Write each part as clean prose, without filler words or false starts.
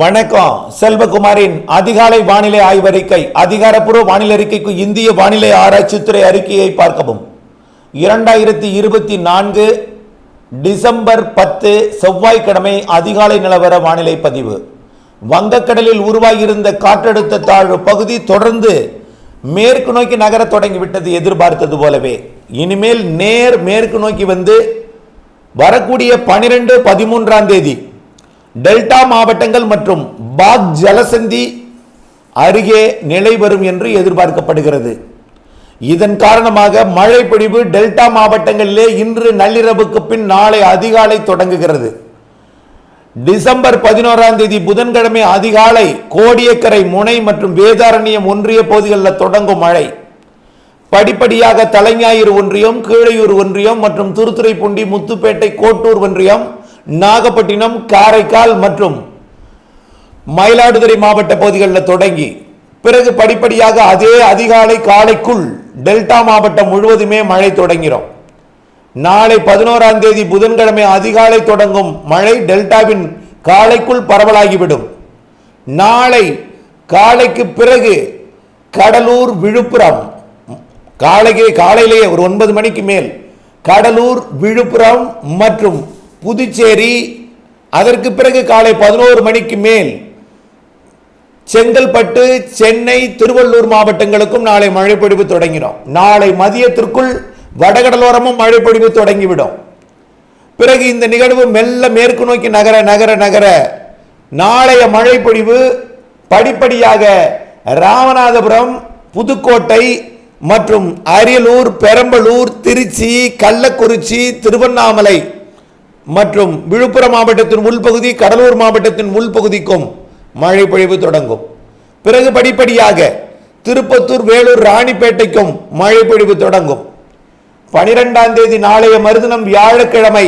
வணக்கம். செல்வகுமாரின் அதிகாலை வானிலை ஆய்வறிக்கை. அதிகாரப்பூர்வ வானிலை அறிக்கைக்கு இந்திய வானிலை ஆராய்ச்சித்துறை அறிக்கையை பார்க்கவும். 2024 டிசம்பர் 10 செவ்வாய்க்கிழமை அதிகாலை நிலவர வானிலை பதிவு. வங்கக்கடலில் உருவாகியிருந்த காற்றழுத்த தாழ்வு பகுதி தொடர்ந்து மேற்கு நோக்கி நகர தொடங்கிவிட்டது. எதிர்பார்த்தது போலவே இனிமேல் நேர் மேற்கு நோக்கி வந்து வரக்கூடிய 12, 13ஆம் தேதி டெல்டா மாவட்டங்கள் மற்றும் பாக் ஜலசந்தி அருகே நிலை வரும் என்று எதிர்பார்க்கப்படுகிறது. இதன் காரணமாக மழை பொழிவு டெல்டா மாவட்டங்களிலே இன்று நள்ளிரவுக்கு பின் நாளை அதிகாலை தொடங்குகிறது. டிசம்பர் 11ஆம் தேதி புதன்கிழமை அதிகாலை கோடியக்கரை, முனை மற்றும் வேதாரண்யம் ஒன்றிய பகுதிகளில் தொடங்கும் மழை படிப்படியாக தலைஞாயிறு ஒன்றியம், கீழையூர் ஒன்றியம் மற்றும் திருத்துறைப்பூண்டி, முத்துப்பேட்டை, கோட்டூர் ஒன்றியம், நாகப்பட்டினம், காரைக்கால் மற்றும் மயிலாடுதுறை மாவட்ட பகுதிகளில் தொடங்கி பிறகு படிப்படியாக அதே அதிகாலை காலைக்குள் டெல்டா மாவட்டம் முழுவதுமே மழை தொடங்கிறோம். நாளை 11ஆம் தேதி புதன்கிழமை அதிகாலை தொடங்கும் மழை டெல்டாவின் காலைக்குள் பரவலாகிவிடும். நாளை காலைக்கு பிறகு கடலூர், விழுப்புரம் காலையிலேயே ஒரு 9 மணிக்கு மேல் கடலூர், விழுப்புரம் மற்றும் புதுச்சேரி, அதற்கு பிறகு காலை 11 மணிக்கு மேல் செங்கல்பட்டு, சென்னை, திருவள்ளூர் மாவட்டங்களுக்கும் நாளை மழை பொழிவு தொடங்கிடும். நாளை மதியத்திற்குள் வடகடலோரமும் மழை பொழிவு தொடங்கிவிடும். பிறகு இந்த நிகழ்வு மெல்ல மேற்கு நோக்கி நகர நகர நகர நாளைய மழை பொழிவு படிப்படியாக ராமநாதபுரம், புதுக்கோட்டை மற்றும் அரியலூர், பெரம்பலூர், திருச்சி, கள்ளக்குறிச்சி, திருவண்ணாமலை மற்றும் விழுப்புரம் மாவட்டத்தின் உள்பகுதி, கடலூர் மாவட்டத்தின் உள்பகுதிக்கும் மழை பொழிவு தொடங்கும். பிறகு படிப்படியாக திருப்பத்தூர், வேலூர், ராணிப்பேட்டைக்கும் மழை பொழிவு தொடங்கும். 12ஆம் தேதி நாளைய மறுதினம் வியாழக்கிழமை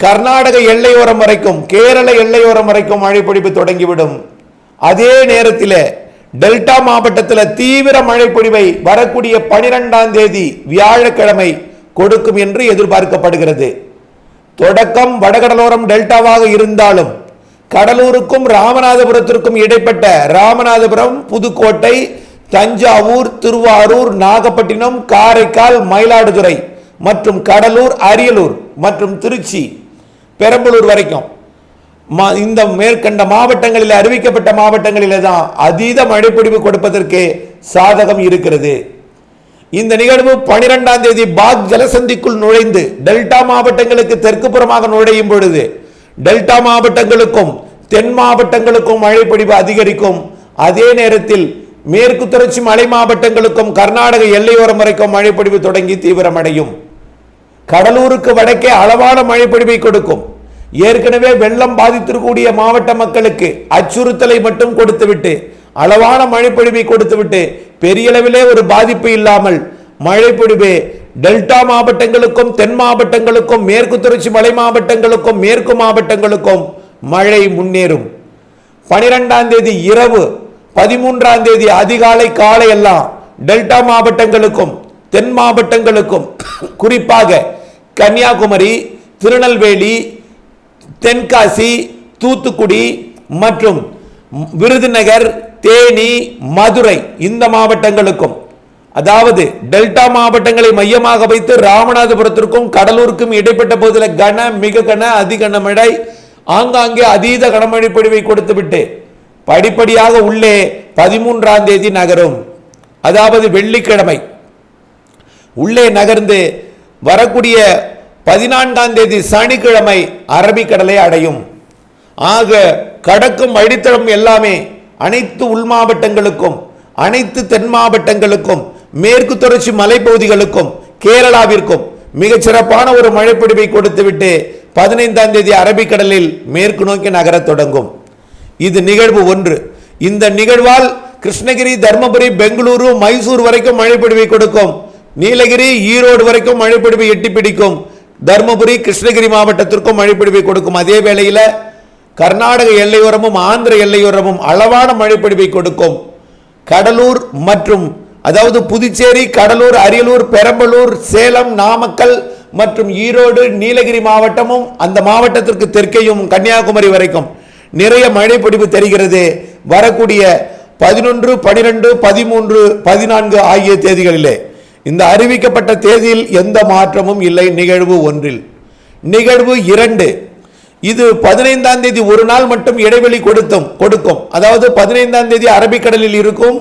கர்நாடக எல்லையோரம் வரைக்கும், கேரள எல்லையோரம் வரைக்கும் மழை பொழிவு தொடங்கிவிடும். அதே நேரத்தில் டெல்டா மாவட்டத்தில் தீவிர மழை பொழிவை வரக்கூடிய 12ஆம் தேதி வியாழக்கிழமை கொடுக்கும் என்று எதிர்பார்க்கப்படுகிறது. தொடக்கம் வடகடலோரம் டெல்டாவாக இருந்தாலும் கடலூருக்கும் ராமநாதபுரத்திற்கும் இடைப்பட்ட ராமநாதபுரம், புதுக்கோட்டை, தஞ்சாவூர், திருவாரூர், நாகப்பட்டினம், காரைக்கால், மயிலாடுதுறை மற்றும் கடலூர், அரியலூர் மற்றும் திருச்சி, பெரம்பலூர் வரைக்கும் இந்த மேற்கண்ட மாவட்டங்களில் அறிவிக்கப்பட்ட மாவட்டங்களிலே தான் அதீத மழைப்பொழிவு கொடுப்பதற்கு சாதகம் இருக்கிறது. இந்த நிகழ்வு 12ஆம் தேதி பாக் ஜலசந்திக்குள் நுழைந்து டெல்டா மாவட்டங்களுக்கு தெற்கு புறமாக நுழையும் பொழுது டெல்டா மாவட்டங்களுக்கும் தென் மாவட்டங்களுக்கும் மழை பொழிவு அதிகரிக்கும். அதே நேரத்தில் மேற்கு தொடர்ச்சி மலை மாவட்டங்களுக்கும் கர்நாடக எல்லையோரம் வரைக்கும் மழை பொழிவு தொடங்கி தீவிரமடையும். கடலூருக்கு வடக்கே அளவான மழை பொழிவை கொடுக்கும். ஏற்கனவே வெள்ளம் பாதித்திருக்கக்கூடிய மாவட்ட மக்களுக்கு அச்சுறுத்தலை மட்டும் கொடுத்துவிட்டு, அளவான மழை பொழிவை கொடுத்துவிட்டு, பெரிய அளவிலே ஒரு பாதிப்பு இல்லாமல் மழை பொழிவு டெல்டா மாவட்டங்களுக்கும் தென் மாவட்டங்களுக்கும் மேற்கு தொடர்ச்சி மலை மாவட்டங்களுக்கும் மேற்கு மாவட்டங்களுக்கும் மழை முன்னேறும். 12ஆம் தேதி இரவு, 13ஆம் தேதி அதிகாலை காலை எல்லாம் டெல்டா மாவட்டங்களுக்கும் தென் மாவட்டங்களுக்கும் குறிப்பாக கன்னியாகுமரி, திருநெல்வேலி, தென்காசி, தூத்துக்குடி மற்றும் விருதுநகர், தேனி, மதுரை இந்த மாவட்டங்களுக்கும், அதாவது டெல்டா மாவட்டங்களை மையமாக வைத்து ராமநாதபுரத்திற்கும் கடலூருக்கும் இடைப்பட்ட பகுதியில் கன, மிக கன, அதிகன மழை, ஆங்காங்கே அதீத கனமழை பொழிவை கொடுத்துவிட்டு படிப்படியாக உள்ளே 13ஆம் தேதி நகரும். அதாவது வெள்ளிக்கிழமை உள்ளே நகர்ந்து வரக்கூடிய 14ஆம் தேதி சனிக்கிழமை அரபிக்கடலை அடையும். ஆக கடக்கும் வழித்தடம் எல்லாமே அனைத்து உள் மாவட்டங்களுக்கும், அனைத்து தென் மாவட்டங்களுக்கும், மேற்கு தொடர்ச்சி மலைப்பகுதிகளுக்கும், கேரளாவிற்கும் மிகச்சிறப்பான ஒரு மழைப்பொழிவை கொடுத்துவிட்டு 15ஆம் தேதி அரபிக்கடலில் மேற்கு நோக்கி நகர தொடங்கும். இது நிகழ்வு 1. இந்த நிகழ்வால் கிருஷ்ணகிரி, தர்மபுரி, பெங்களூரு, மைசூர் வரைக்கும் மழைப்பொழிவை கொடுக்கும். நீலகிரி, ஈரோடு வரைக்கும் மழைப்பொழிவை எட்டி பிடிக்கும். தர்மபுரி, கிருஷ்ணகிரி மாவட்டத்திற்கும் மழைப்பொழிவை கொடுக்கும். அதே வேளையில் கர்நாடக எல்லையோரமும் ஆந்திர எல்லையோரமும் அளவான மழைப்பொழிவை கொடுக்கும். கடலூர் மற்றும் அதாவது புதுச்சேரி, கடலூர், அரியலூர், பெரம்பலூர், சேலம், நாமக்கல் மற்றும் ஈரோடு, நீலகிரி மாவட்டமும் அந்த மாவட்டத்திற்கு தெற்கையும் கன்னியாகுமரி வரைக்கும் நிறைய மழை பொழிவு தெரிகிறது. வரக்கூடிய 11, 12, 13, 14 ஆகிய தேதிகளிலே இந்த அறிவிக்கப்பட்ட தேதியில் எந்த மாற்றமும் இல்லை. நிகழ்வு 1. நிகழ்வு 2, இது 15ஆம் தேதி ஒரு நாள் மட்டும் இடைவெளி கொடுக்கும். அதாவது 15ஆம் தேதி அரபிக்கடலில் இருக்கும்.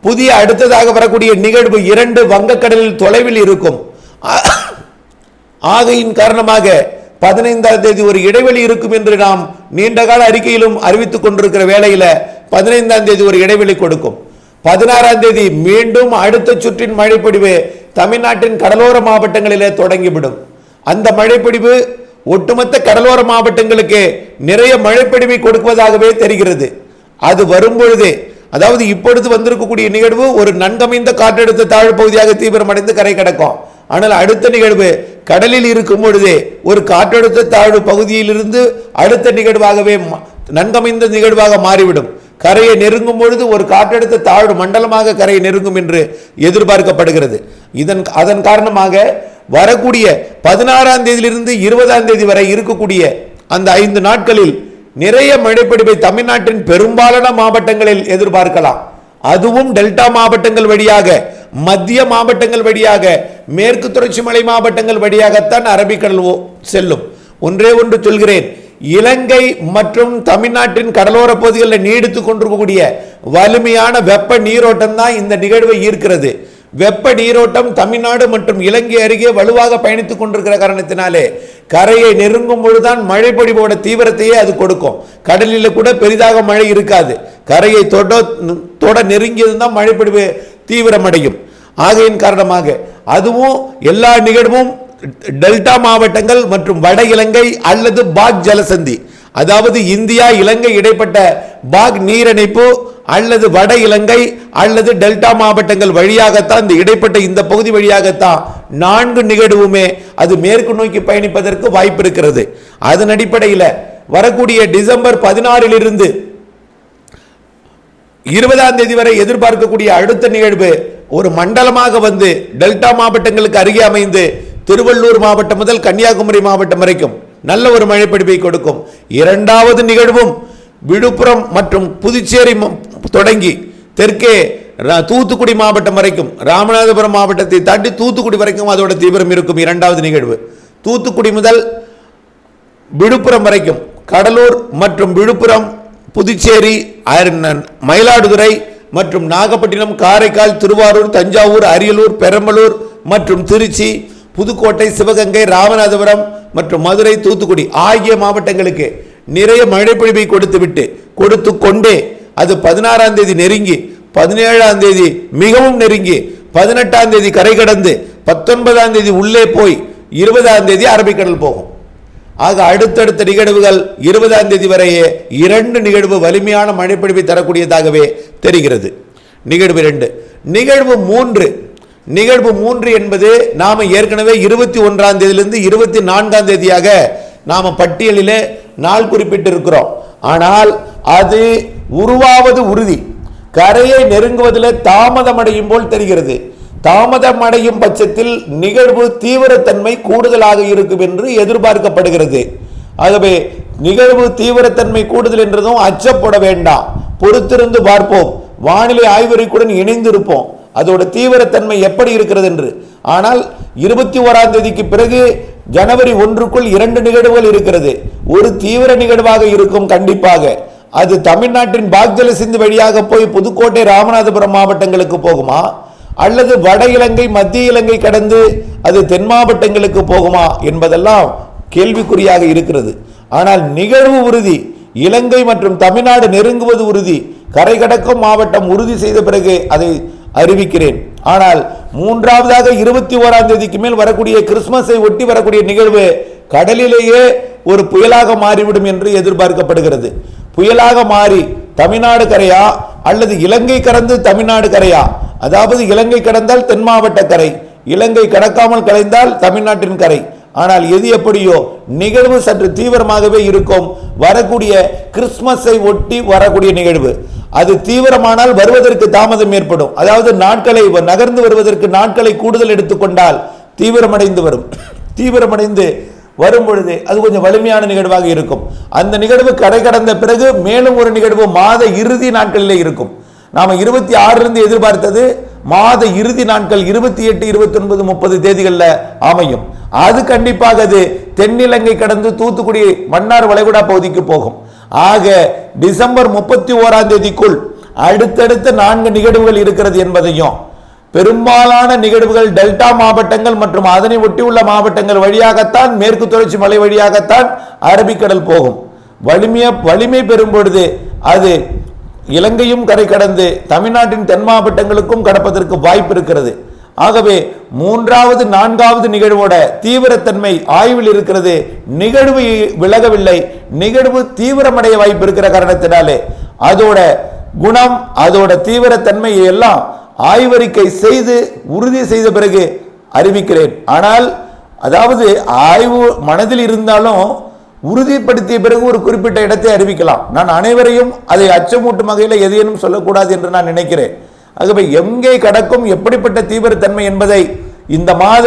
புதிய அடுத்ததாக வரக்கூடிய நிகழ்வு 2 வங்கக்கடலில் தொலைவில் இருக்கும். ஆகையின் காரணமாக 15ஆம் தேதி ஒரு இடைவெளி இருக்கும் என்று நாம் நீண்டகால அறிக்கையிலும் அறிவித்துக் கொண்டிருக்கிற வேளையில 15ஆம் தேதி ஒரு இடைவெளி கொடுக்கும். 16ஆம் தேதி மீண்டும் அடுத்த சுற்றின் மழைப்பொழிவு தமிழ்நாட்டின் கடலோர மாவட்டங்களிலே தொடங்கிவிடும். அந்த மழைப்பொழிவு ஒட்டுமொத்த கடலோர மாவட்டங்களுக்கு நிறைய மழைப்பொழிவை கொடுப்பதாகவே தெரிகிறது. அது வரும்பொழுதே, அதாவது இப்பொழுது வந்திருக்கக்கூடிய நிகழ்வு ஒரு நன்கமைந்த காற்றழுத்த தாழ்வு பகுதியாக தீவிரமடைந்து கரை கடக்கும். ஆனால் அடுத்த நிகழ்வு கடலில் இருக்கும் பொழுதே ஒரு காற்றழுத்த தாழ்வு பகுதியிலிருந்து அடுத்த நிகழ்வாகவே நன்கமைந்த நிகழ்வாக மாறிவிடும். கரையை நெருங்கும் பொழுது ஒரு காற்றழுத்த தாழ்வு மண்டலமாக கரையை நெருங்கும் என்று எதிர்பார்க்கப்படுகிறது. அதன் காரணமாக வரக்கூடிய 16ஆம் தேதியிலிருந்து 20ஆம் தேதி வரை இருக்கக்கூடிய அந்த 5 நாட்களில் நிறைய மழைப்பொழிவை தமிழ்நாட்டின் பெரும்பாலான மாவட்டங்களில் எதிர்பார்க்கலாம். அதுவும் டெல்டா மாவட்டங்கள் வழியாக, மத்திய மாவட்டங்கள் வழியாக, மேற்கு தொடர்ச்சி மலை மாவட்டங்கள் வழியாகத்தான் அரபிக்கடல் செல்லும். ஒன்றே ஒன்று சொல்கிறேன், இலங்கை மற்றும் தமிழ்நாட்டின் கடலோர பகுதிகளில் நீடித்துக் கொண்டிருக்கக்கூடிய வலிமையான வெப்ப நீரோட்டம் தான் இந்த நிகழ்வை ஈர்க்கிறது. வெப்ப நீரோட்டம் தமிழ்நாடு மற்றும் இலங்கை அருகே வலுவாக பயணித்துக் கொண்டிருக்கிற காரணத்தினாலே கரையை நெருங்கும் பொழுதுதான் மழை பொழிவோட தீவிரத்தையே அது கொடுக்கும். கடலில் கூட பெரிதாக மழை இருக்காது. கரையை தொட நெருங்கியதுதான் மழை பொழிவு தீவிரமடையும். ஆகையின் காரணமாக அதுவும் எல்லா நிகழ்வும் டெல்டா மாவட்டங்கள் மற்றும் வட இலங்கை அல்லது பாக் ஜலசந்தி, அதாவது இந்தியா இலங்கை இடைப்பட்ட பாக் நீரிணைப்பு அல்லது வட இலங்கை அல்லது டெல்டா மாவட்டங்கள் வழியாகத்தான், இந்த இடைப்பட்ட இந்த பகுதி வழியாகத்தான் 4 நிகழ்வுமே அது மேற்கு நோக்கி பயணிப்பதற்கு வாய்ப்பு இருக்கிறது. அதன் அடிப்படையில் வரக்கூடிய டிசம்பர் 16 20ஆம் தேதி வரை எதிர்பார்க்கக்கூடிய அடுத்த நிகழ்வு ஒரு மண்டலமாக வந்து டெல்டா மாவட்டங்களுக்கு அருகே அமைந்து திருவள்ளூர் மாவட்டம் முதல் கன்னியாகுமரி மாவட்டம் வரைக்கும் நல்ல ஒரு மழைப்பொழிவை கொடுக்கும். 2வது நிகழ்வும் விழுப்புரம் மற்றும் புதுச்சேரி தொடங்கி தெற்கே தூத்துக்குடி மாவட்டம் வரைக்கும், ராமநாதபுரம் மாவட்டத்தை தாண்டி தூத்துக்குடி வரைக்கும் அதோட தீவிரம் இருக்கும். 2வது நிகழ்வு தூத்துக்குடி முதல் விழுப்புரம் வரைக்கும், கடலூர் மற்றும் விழுப்புரம், புதுச்சேரி, மயிலாடுதுறை மற்றும் நாகப்பட்டினம், காரைக்கால், திருவாரூர், தஞ்சாவூர், அரியலூர், பெரம்பலூர் மற்றும் திருச்சி, புதுக்கோட்டை, சிவகங்கை, ராமநாதபுரம் மற்றும் மதுரை, தூத்துக்குடி ஆகிய மாவட்டங்களுக்கு நிறைய மழைப்பொழிவை கொடுத்து கொண்டே அது 16ஆம் தேதி நெருங்கி, 17ஆம் தேதி மிகவும் நெருங்கி, 18ஆம் தேதி கரை கடந்து, 19ஆம் தேதி உள்ளே போய் 20ஆம் தேதி அரபிக்கடல் போகும். ஆக அடுத்தடுத்த நிகழ்வுகள் 20ஆம் தேதி வரையே 2 நிகழ்வு வலிமையான மழைப்பொழிவை தரக்கூடியதாகவே தெரிகிறது. நிகழ்வு 2. நிகழ்வு 3 என்பது நாம ஏற்கனவே 21ஆம் தேதியிலிருந்து 24ஆம் தேதியாக நாம பட்டியலிலே நாள் குறிப்பிட்டிருக்கிறோம். ஆனால் அது உருவாவது உறுதி. கரையை நெருங்குவதில் தாமதமடையும் போல் தெரிகிறது. தாமதமடையும் பட்சத்தில் நிகழ்வு தீவிரத்தன்மை கூடுதலாக இருக்கும் என்று எதிர்பார்க்கப்படுகிறது. ஆகவே நிகழ்வு தீவிரத்தன்மை கூடுதல் என்றதும் அச்சப்பட வேண்டாம், பொறுத்திருந்து பார்ப்போம். வானிலை ஆய்வறிக்கையுடன் இணைந்திருப்போம் அதோட தீவிரத்தன்மை எப்படி இருக்கிறது என்று. ஆனால் 21ஆம் தேதிக்கு பிறகு ஜனவரி 1க்குள் 2 நிகழ்வுகள் இருக்கிறது. ஒரு தீவிர நிகழ்வாக இருக்கும் கண்டிப்பாக. அது தமிழ்நாட்டின் பாக் ஜலசந்தி வழியாக போய் புதுக்கோட்டை, ராமநாதபுரம் மாவட்டங்களுக்கு போகுமா, அல்லது வட இலங்கை, மத்திய இலங்கை கடந்து அது தென் மாவட்டங்களுக்கு போகுமா என்பதெல்லாம் கேள்விக்குறியாக இருக்கிறது. ஆனால் நிகழ்வு உறுதி. இலங்கை மற்றும் தமிழ்நாடு நெருங்குவது உறுதி. கரை கடக்கும் மாவட்டம் உறுதி செய்த பிறகு அதை அறிவிக்கிறேன். ஆனால் 3வதாக 21ஆம் தேதிக்கு மேல் வரக்கூடிய கிறிஸ்துமஸை ஒட்டி வரக்கூடிய நிகழ்வு கடலிலேயே ஒரு புயலாக மாறிவிடும் என்று எதிர்பார்க்கப்படுகிறது. புயலாக மாறி தமிழ்நாடு கரையா அல்லது இலங்கை கடந்து தமிழ்நாடு கரையா, அதாவது இலங்கை கடந்தால் தென் மாவட்ட கரை, இலங்கை கடக்காமல் கலைந்தால் தமிழ்நாட்டின் கரை. ஆனால் எது எப்படியோ நிகழ்வு சற்று தீவிரமாகவே இருக்கும். வரக்கூடிய கிறிஸ்துமஸை ஒட்டி வரக்கூடிய நிகழ்வு அது தீவிரமானால் வருவதற்கு தாமதம் ஏற்படும். அதாவது நாட்களை நகர்ந்து வருவதற்கு நாட்களை கூடுதல் எடுத்துக்கொண்டால் தீவிரமடைந்து வரும். தீவிரமடைந்து வரும் பொழுது அது கொஞ்சம் வலிமையான நிகழ்வாக இருக்கும். அந்த நிகழ்வு கரை கடந்த பிறகு மேலும் ஒரு நிகழ்வு மாத இறுதி நாட்களிலே இருக்கும். நாம 26 எதிர்பார்த்தது மாத இறுதி நாட்கள் 28, 29, 30 தேதிகளில் அமையும். அது கண்டிப்பாக அது தென்னிலங்கை கடந்து தூத்துக்குடி மன்னார் வளைகுடா பகுதிக்கு போகும். ஆக டிசம்பர் 31ஆம் தேதிக்குள் அடுத்தடுத்த 4 நிகழ்வுகள் இருக்கிறது என்பதையும், பெரும்பாலான நிகழ்வுகள் டெல்டா மாவட்டங்கள் மற்றும் அதனை ஒட்டியுள்ள மாவட்டங்கள் வழியாகத்தான், மேற்கு தொடர்ச்சி மலை வழியாகத்தான் அரபிக்கடல் போகும். வலிமை பெறும் பொழுது அது இலங்கையும் கரை கடந்து தமிழ்நாட்டின் தென் மாவட்டங்களுக்கும் கடப்பதற்கு வாய்ப்பு இருக்கிறது. ஆகவே 3வது 4வது நிகழ்வோட தீவிரத்தன்மை ஆய்வில் இருக்கிறது. நிகழ்வு விலகவில்லை, நிகழ்வு தீவிரமடைய வாய்ப்பு இருக்கிற காரணத்தினாலே அதோட குணம், அதோட தீவிரத்தன்மையை எல்லாம் ஆய்வறிக்கை செய்து உறுதி செய்த பிறகு அறிவிக்கிறேன். ஆனால் அதாவது ஆய்வு மனதில் இருந்தாலும் உறுதிப்படுத்திய பிறகு ஒரு குறிப்பிட்ட இடத்தை அறிவிக்கலாம். நான் அனைவரையும் அதை அச்சமூட்டும் வகையில் எதையும் சொல்லக்கூடாது என்று நான் நினைக்கிறேன். ஆகவே எங்கே கடக்கும், எப்படிப்பட்ட தீவிரத்தன்மை என்பதை இந்த மாத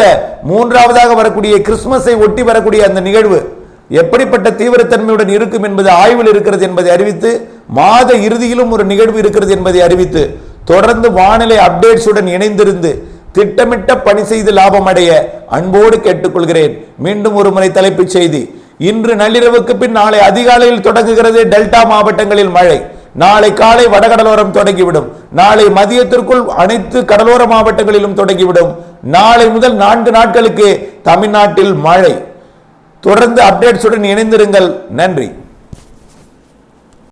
3வதாக வரக்கூடிய கிறிஸ்துமஸை ஒட்டி வரக்கூடிய அந்த நிகழ்வு எப்படிப்பட்ட தீவிரத்தன்மையுடன் இருக்கும் என்பது ஆய்வில் இருக்கிறது என்பதை அறிவித்து, மாத இறுதியிலும் ஒரு நிகழ்வு இருக்கிறது என்பதை அறிவித்து, தொடர்ந்து வானிலை அப்டேட்ஸுடன் இணைந்திருந்து திட்டமிட்ட பணி செய்து லாபம் அடைய அன்போடு கேட்டுக்கொள்கிறேன். மீண்டும் ஒரு முறை தலைப்புச் செய்தி. இன்று நள்ளிரவுக்கு பின் நாளை அதிகாலையில் தொடங்குகிறது டெல்டா மாவட்டங்களில் மழை. நாளை காலை வடகடலோரம் தொடங்கிவிடும். நாளை மதியத்திற்குள் அனைத்து கடலோர மாவட்டங்களிலும் தொடங்கிவிடும். நாளை முதல் 4 நாட்களுக்கு தமிழ்நாட்டில் மழை. தொடர்ந்து அப்டேட்ஸுடன் இணைந்திருங்கள். நன்றி.